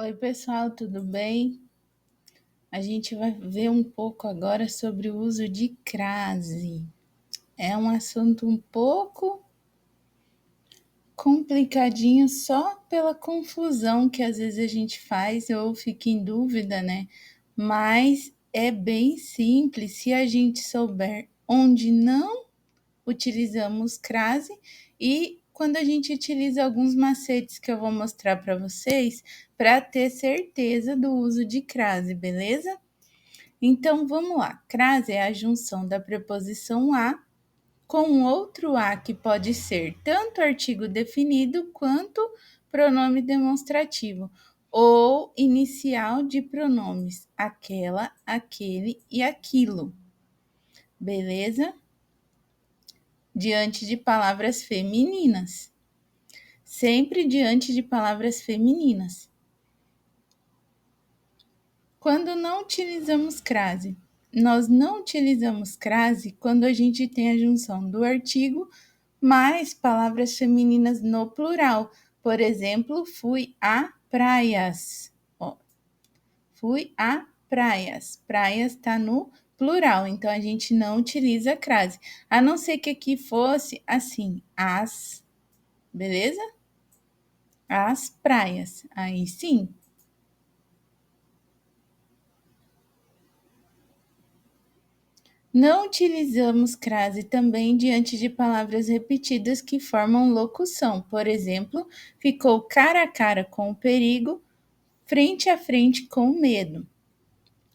Oi, pessoal, tudo bem? A gente vai ver um pouco agora sobre o uso de crase. É um assunto um pouco complicadinho só pela confusão que às vezes a gente faz ou fica em dúvida, né? Mas é bem simples se a gente souber onde não utilizamos crase e quando a gente utiliza alguns macetes que eu vou mostrar para vocês para ter certeza do uso de crase, beleza? Então vamos lá. Crase é a junção da preposição a com outro a que pode ser tanto artigo definido quanto pronome demonstrativo ou inicial de pronomes aquela, aquele e aquilo. Beleza? Diante de palavras femininas. Sempre diante de palavras femininas. Quando não utilizamos crase, nós não utilizamos crase quando a gente tem a junção do artigo mais palavras femininas no plural. Por exemplo, fui a praias. Ó, fui a praias. Praias está no plural, então a gente não utiliza crase. A não ser que aqui fosse assim, as, beleza? As praias. Aí sim. Não utilizamos crase também diante de palavras repetidas que formam locução. Por exemplo, ficou cara a cara com o perigo, frente a frente com o medo.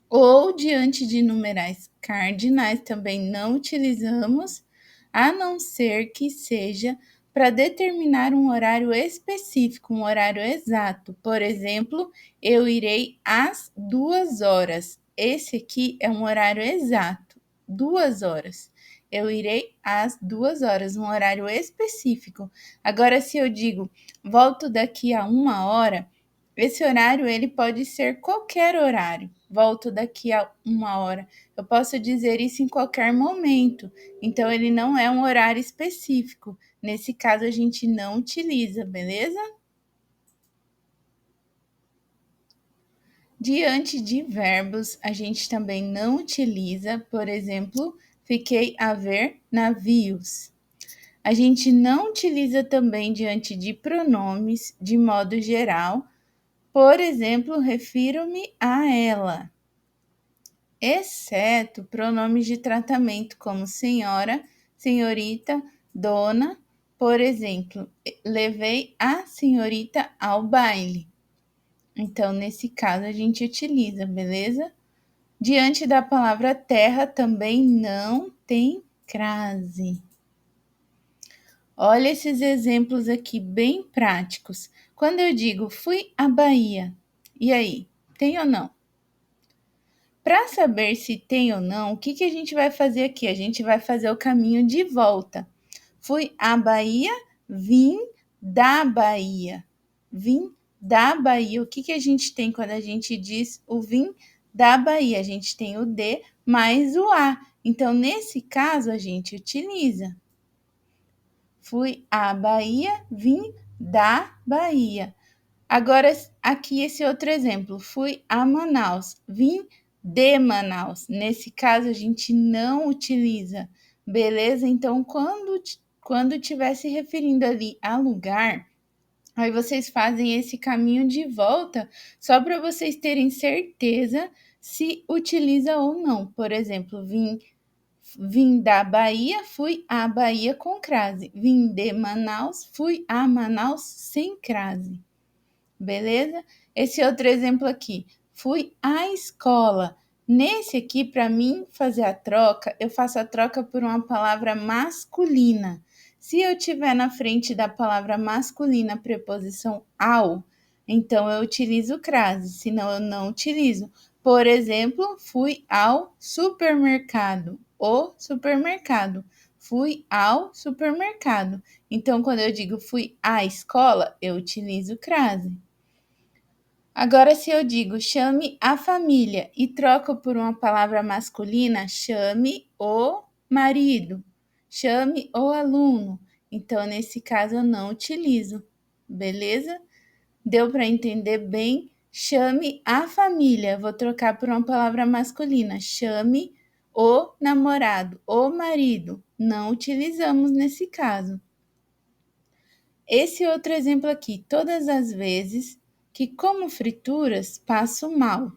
Ou diante de numerais cardinais também não utilizamos, a não ser que seja para determinar um horário específico, um horário exato. Por exemplo, eu irei às 2 horas. Esse aqui é um horário exato, 2 horas. Eu irei às 2 horas, um horário específico. Agora, se eu digo volto daqui a 1 hora, esse horário ele pode ser qualquer horário. Volto daqui a 1 hora. Eu posso dizer isso em qualquer momento. Então, ele não é um horário específico. Nesse caso, a gente não utiliza, beleza? Diante de verbos, a gente também não utiliza, por exemplo, fiquei a ver navios. A gente não utiliza também diante de pronomes, de modo geral. Por exemplo, refiro-me a ela, exceto pronomes de tratamento como senhora, senhorita, dona. Por exemplo, levei a senhorita ao baile. Então, nesse caso, a gente utiliza, beleza? Diante da palavra terra também não tem crase. Olha esses exemplos aqui bem práticos. Quando eu digo fui à Bahia, e aí, tem ou não? Para saber se tem ou não, o que a gente vai fazer aqui? A gente vai fazer o caminho de volta. Fui à Bahia, vim da Bahia. Vim da Bahia. O que a gente tem quando a gente diz o vim da Bahia? A gente tem o D mais o A. Então, nesse caso, a gente utiliza. Fui à Bahia, vim da Bahia. Agora, aqui esse outro exemplo. Fui a Manaus, vim de Manaus. Nesse caso, a gente não utiliza, beleza? Então, quando estiver se referindo ali a lugar, aí vocês fazem esse caminho de volta só para vocês terem certeza se utiliza ou não. Por exemplo, vim da Bahia, fui à Bahia com crase. Vim de Manaus, fui a Manaus sem crase. Beleza? Esse outro exemplo aqui, fui à escola. Nesse aqui, para mim fazer a troca, eu faço a troca por uma palavra masculina. Se eu tiver na frente da palavra masculina a preposição ao, então eu utilizo crase, senão eu não utilizo. Por exemplo, fui ao supermercado. O supermercado. Fui ao supermercado. Então, quando eu digo fui à escola, eu utilizo crase. Agora, se eu digo chame a família e troco por uma palavra masculina, chame o marido, chame o aluno. Então, nesse caso, eu não utilizo, beleza? Deu para entender bem? Chame a família. Vou trocar por uma palavra masculina. Chame o namorado, o marido. Não utilizamos nesse caso. Esse outro exemplo aqui. Todas as vezes que como frituras, passo mal.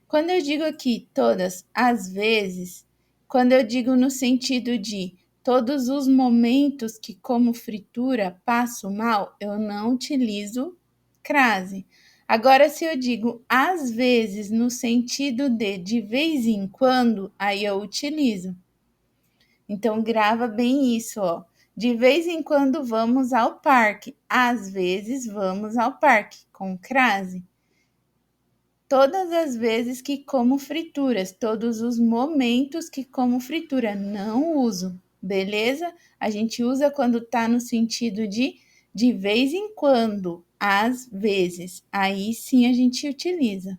Quando eu digo aqui todas as vezes, quando eu digo no sentido de todos os momentos que como fritura passo mal, eu não utilizo crase. Agora, se eu digo às vezes no sentido de vez em quando, aí eu utilizo. Então, grava bem isso, ó. De vez em quando vamos ao parque. Às vezes vamos ao parque, com crase. Todas as vezes que como frituras, todos os momentos que como fritura, não uso, beleza? A gente usa quando tá no sentido de vez em quando, às vezes, aí sim a gente utiliza.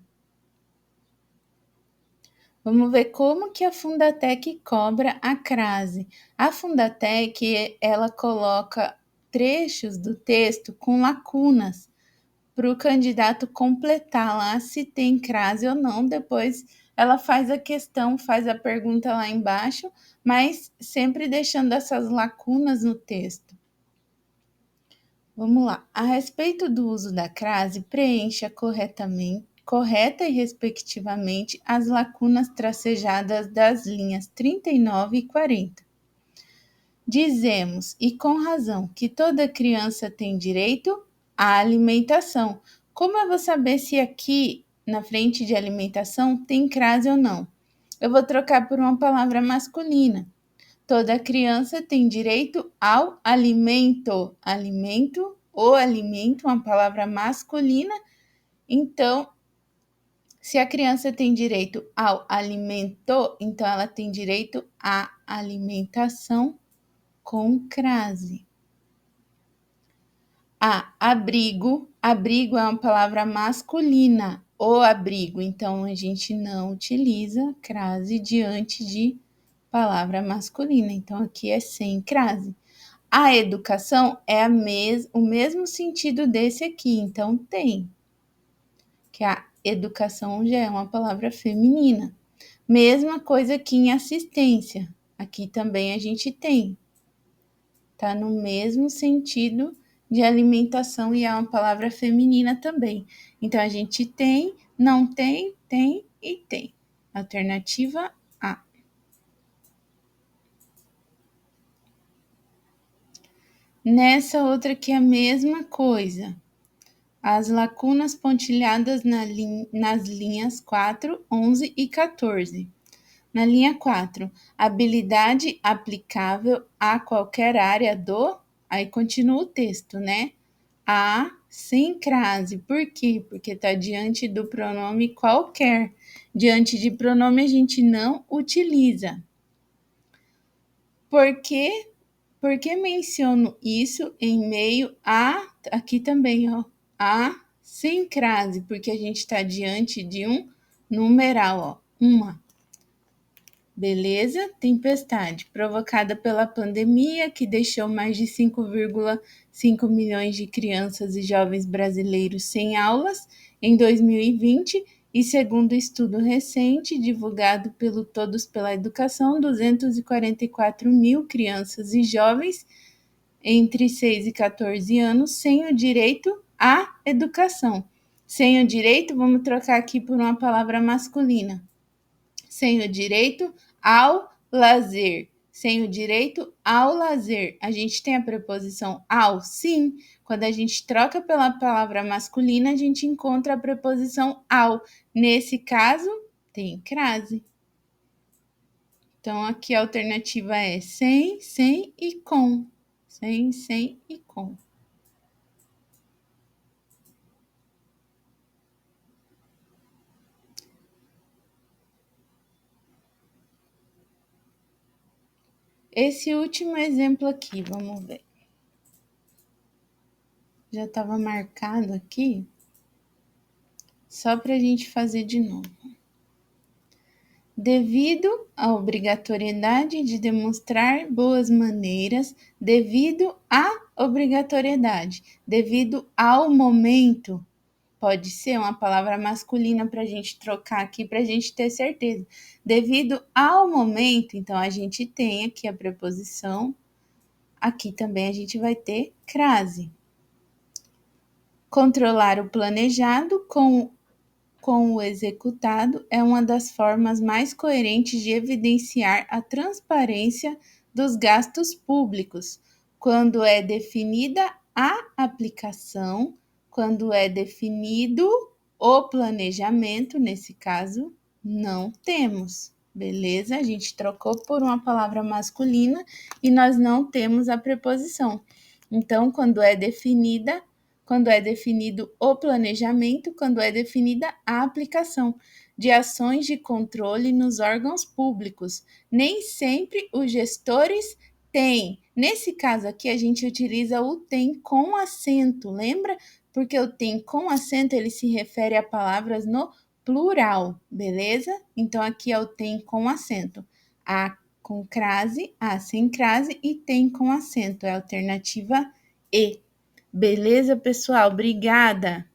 Vamos ver como que a Fundatec cobra a crase. A Fundatec, ela coloca trechos do texto com lacunas, para o candidato completar lá se tem crase ou não. Depois ela faz a questão, faz a pergunta lá embaixo, mas sempre deixando essas lacunas no texto. Vamos lá. A respeito do uso da crase, preencha correta e respectivamente as lacunas tracejadas das linhas 39 e 40. Dizemos, e com razão, que toda criança tem direito à alimentação. Como eu vou saber se aqui na frente de alimentação tem crase ou não? Eu vou trocar por uma palavra masculina. Toda criança tem direito ao alimento. Alimento, o alimento, uma palavra masculina. Então, se a criança tem direito ao alimento, então ela tem direito à alimentação com crase. Abrigo. Abrigo é uma palavra masculina. O abrigo. Então, a gente não utiliza crase diante de palavra masculina. Então, aqui é sem crase. A educação é o mesmo sentido desse aqui. Então, tem. Que a educação já é uma palavra feminina. Mesma coisa aqui em assistência. Aqui também a gente tem. Tá no mesmo sentido de alimentação e é uma palavra feminina também. Então, a gente tem, não tem, tem e tem. Alternativa A. Nessa outra aqui é a mesma coisa. As lacunas pontilhadas nas linhas 4, 11 e 14. Na linha 4, habilidade aplicável a qualquer área do... Aí continua o texto, né? A sem crase. Por quê? Porque está diante do pronome qualquer. Diante de pronome a gente não utiliza. Por que menciono isso em meio a... Aqui também, ó. A sem crase, porque a gente está diante de um numeral, ó. Uma. Beleza? Tempestade provocada pela pandemia, que deixou mais de 5,5 milhões de crianças e jovens brasileiros sem aulas em 2020, e segundo estudo recente divulgado pelo Todos pela Educação, 244 mil crianças e jovens entre 6 e 14 anos sem o direito à educação. Sem o direito, vamos trocar aqui por uma palavra masculina. Sem o direito ao lazer. Sem o direito ao lazer. A gente tem a preposição ao, sim. Quando a gente troca pela palavra masculina, a gente encontra a preposição ao. Nesse caso, tem crase. Então, aqui a alternativa é sem, sem e com. Sem e com. Esse último exemplo aqui, vamos ver. Já estava marcado aqui, só para a gente fazer de novo. Devido à obrigatoriedade de demonstrar boas maneiras, devido à obrigatoriedade, devido ao momento, Pode ser uma palavra masculina para a gente trocar aqui, para a gente ter certeza. Devido ao momento, então, a gente tem aqui a preposição. Aqui também a gente vai ter crase. Controlar o planejado com o executado é uma das formas mais coerentes de evidenciar a transparência dos gastos públicos, quando é definida a aplicação, quando é definido o planejamento, nesse caso, não temos, beleza? A gente trocou por uma palavra masculina e nós não temos a preposição. Então, quando é definido o planejamento, quando é definida a aplicação de ações de controle nos órgãos públicos. Nem sempre os gestores têm. Nesse caso aqui, a gente utiliza o tem com acento, lembra? Porque o tem com acento, ele se refere a palavras no plural, beleza? Então, aqui é o tem com acento. A com crase, a sem crase e tem com acento. É a alternativa E. Beleza, pessoal? Obrigada!